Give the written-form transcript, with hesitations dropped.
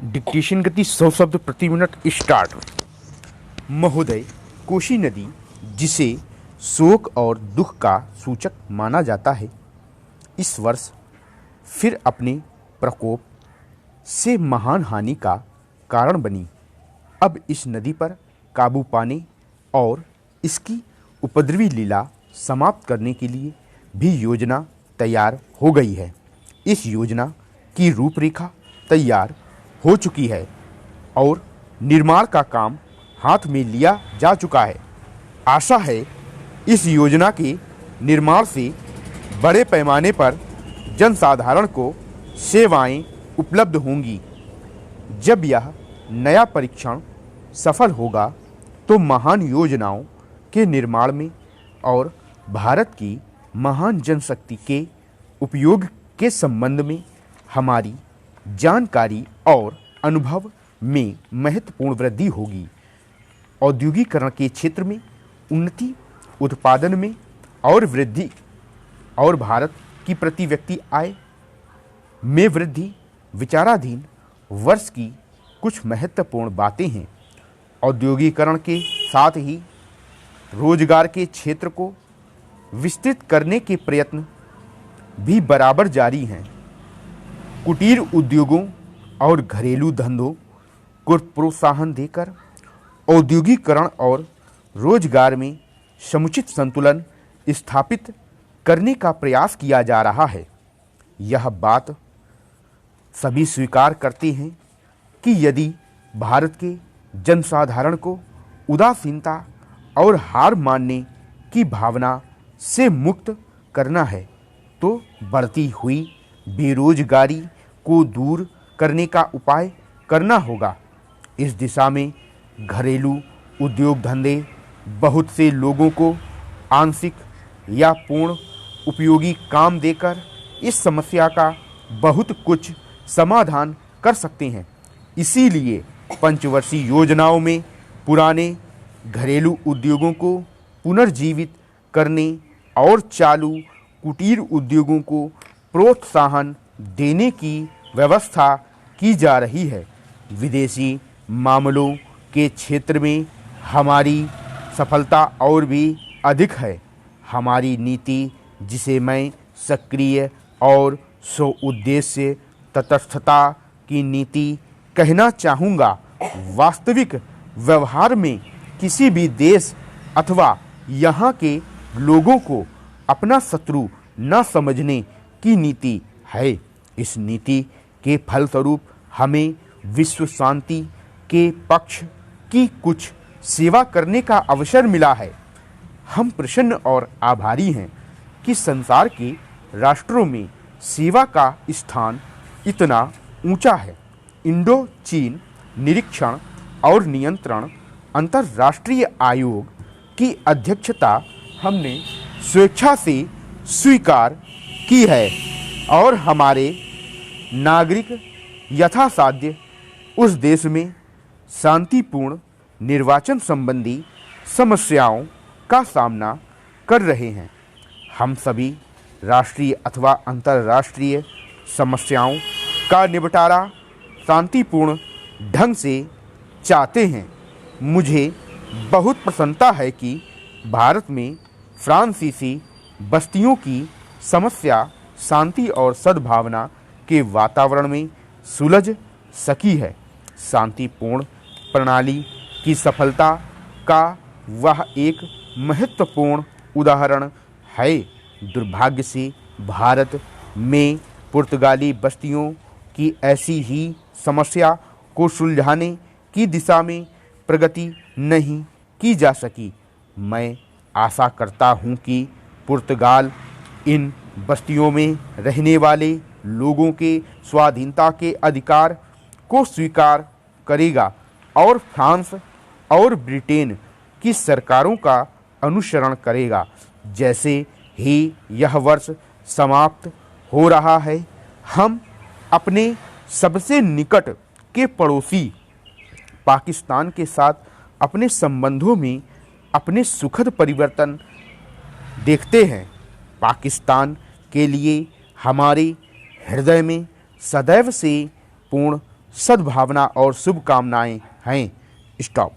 Dictation गति 100 शब्द प्रति मिनट स्टार्ट। महोदय, कोसी नदी जिसे शोक और दुख का सूचक माना जाता है, इस वर्ष फिर अपने प्रकोप से महान हानि का कारण बनी। अब इस नदी पर काबू पाने और इसकी उपद्रवी लीला समाप्त करने के लिए भी योजना तैयार हो गई है। इस योजना की रूपरेखा तैयार हो चुकी है और निर्माण का काम हाथ में लिया जा चुका है। आशा है इस योजना के निर्माण से बड़े पैमाने पर जनसाधारण को सेवाएं उपलब्ध होंगी। जब यह नया परीक्षण सफल होगा तो महान योजनाओं के निर्माण में और भारत की महान जनशक्ति के उपयोग के संबंध में हमारी जानकारी और अनुभव में महत्वपूर्ण वृद्धि होगी। औद्योगिकरण के क्षेत्र में उन्नति, उत्पादन में और वृद्धि और भारत की प्रति व्यक्ति आय में वृद्धि विचाराधीन वर्ष की कुछ महत्वपूर्ण बातें हैं। औद्योगिकरण के साथ ही रोजगार के क्षेत्र को विस्तृत करने के प्रयत्न भी बराबर जारी हैं। कुटीर उद्योगों और घरेलू धंधों को प्रोत्साहन देकर औद्योगिकरण और रोजगार में समुचित संतुलन स्थापित करने का प्रयास किया जा रहा है। यह बात सभी स्वीकार करते हैं कि यदि भारत के जनसाधारण को उदासीनता और हार मानने की भावना से मुक्त करना है तो बढ़ती हुई बेरोजगारी को दूर करने का उपाय करना होगा। इस दिशा में घरेलू उद्योग धंधे बहुत से लोगों को आंशिक या पूर्ण उपयोगी काम देकर इस समस्या का बहुत कुछ समाधान कर सकते हैं। इसीलिए पंचवर्षीय योजनाओं में पुराने घरेलू उद्योगों को पुनर्जीवित करने और चालू कुटीर उद्योगों को प्रोत्साहन देने की व्यवस्था की जा रही है। विदेशी मामलों के क्षेत्र में हमारी सफलता और भी अधिक है। हमारी नीति, जिसे मैं सक्रिय और स्व उद्देश्य तटस्थता की नीति कहना चाहूँगा, वास्तविक व्यवहार में किसी भी देश अथवा यहाँ के लोगों को अपना शत्रु न समझने की नीति है। इस नीति के फलस्वरूप हमें विश्व शांति के पक्ष की कुछ सेवा करने का अवसर मिला है। हम प्रसन्न और आभारी हैं कि संसार के राष्ट्रों में सेवा का स्थान इतना ऊंचा है। इंडो चीन निरीक्षण और नियंत्रण अंतर्राष्ट्रीय आयोग की अध्यक्षता हमने स्वेच्छा से स्वीकार की है और हमारे नागरिक यथासाध्य उस देश में शांतिपूर्ण निर्वाचन संबंधी समस्याओं का सामना कर रहे हैं। हम सभी राष्ट्रीय अथवा अंतर्राष्ट्रीय समस्याओं का निपटारा शांतिपूर्ण ढंग से चाहते हैं। मुझे बहुत प्रसन्नता है कि भारत में फ्रांसीसी बस्तियों की समस्या शांति और सद्भावना के वातावरण में सुलझ सकी है। शांतिपूर्ण प्रणाली की सफलता का वह एक महत्वपूर्ण उदाहरण है। दुर्भाग्य से भारत में पुर्तगाली बस्तियों की ऐसी ही समस्या को सुलझाने की दिशा में प्रगति नहीं की जा सकी। मैं आशा करता हूँ कि पुर्तगाल इन बस्तियों में रहने वाले लोगों के स्वाधीनता के अधिकार को स्वीकार करेगा और फ्रांस और ब्रिटेन की सरकारों का अनुसरण करेगा। जैसे ही यह वर्ष समाप्त हो रहा है, हम अपने सबसे निकट के पड़ोसी पाकिस्तान के साथ अपने संबंधों में अपने सुखद परिवर्तन देखते हैं। पाकिस्तान के लिए हमारे हृदय में सदैव से पूर्ण सद्भावना और शुभकामनाएं हैं। स्टॉप।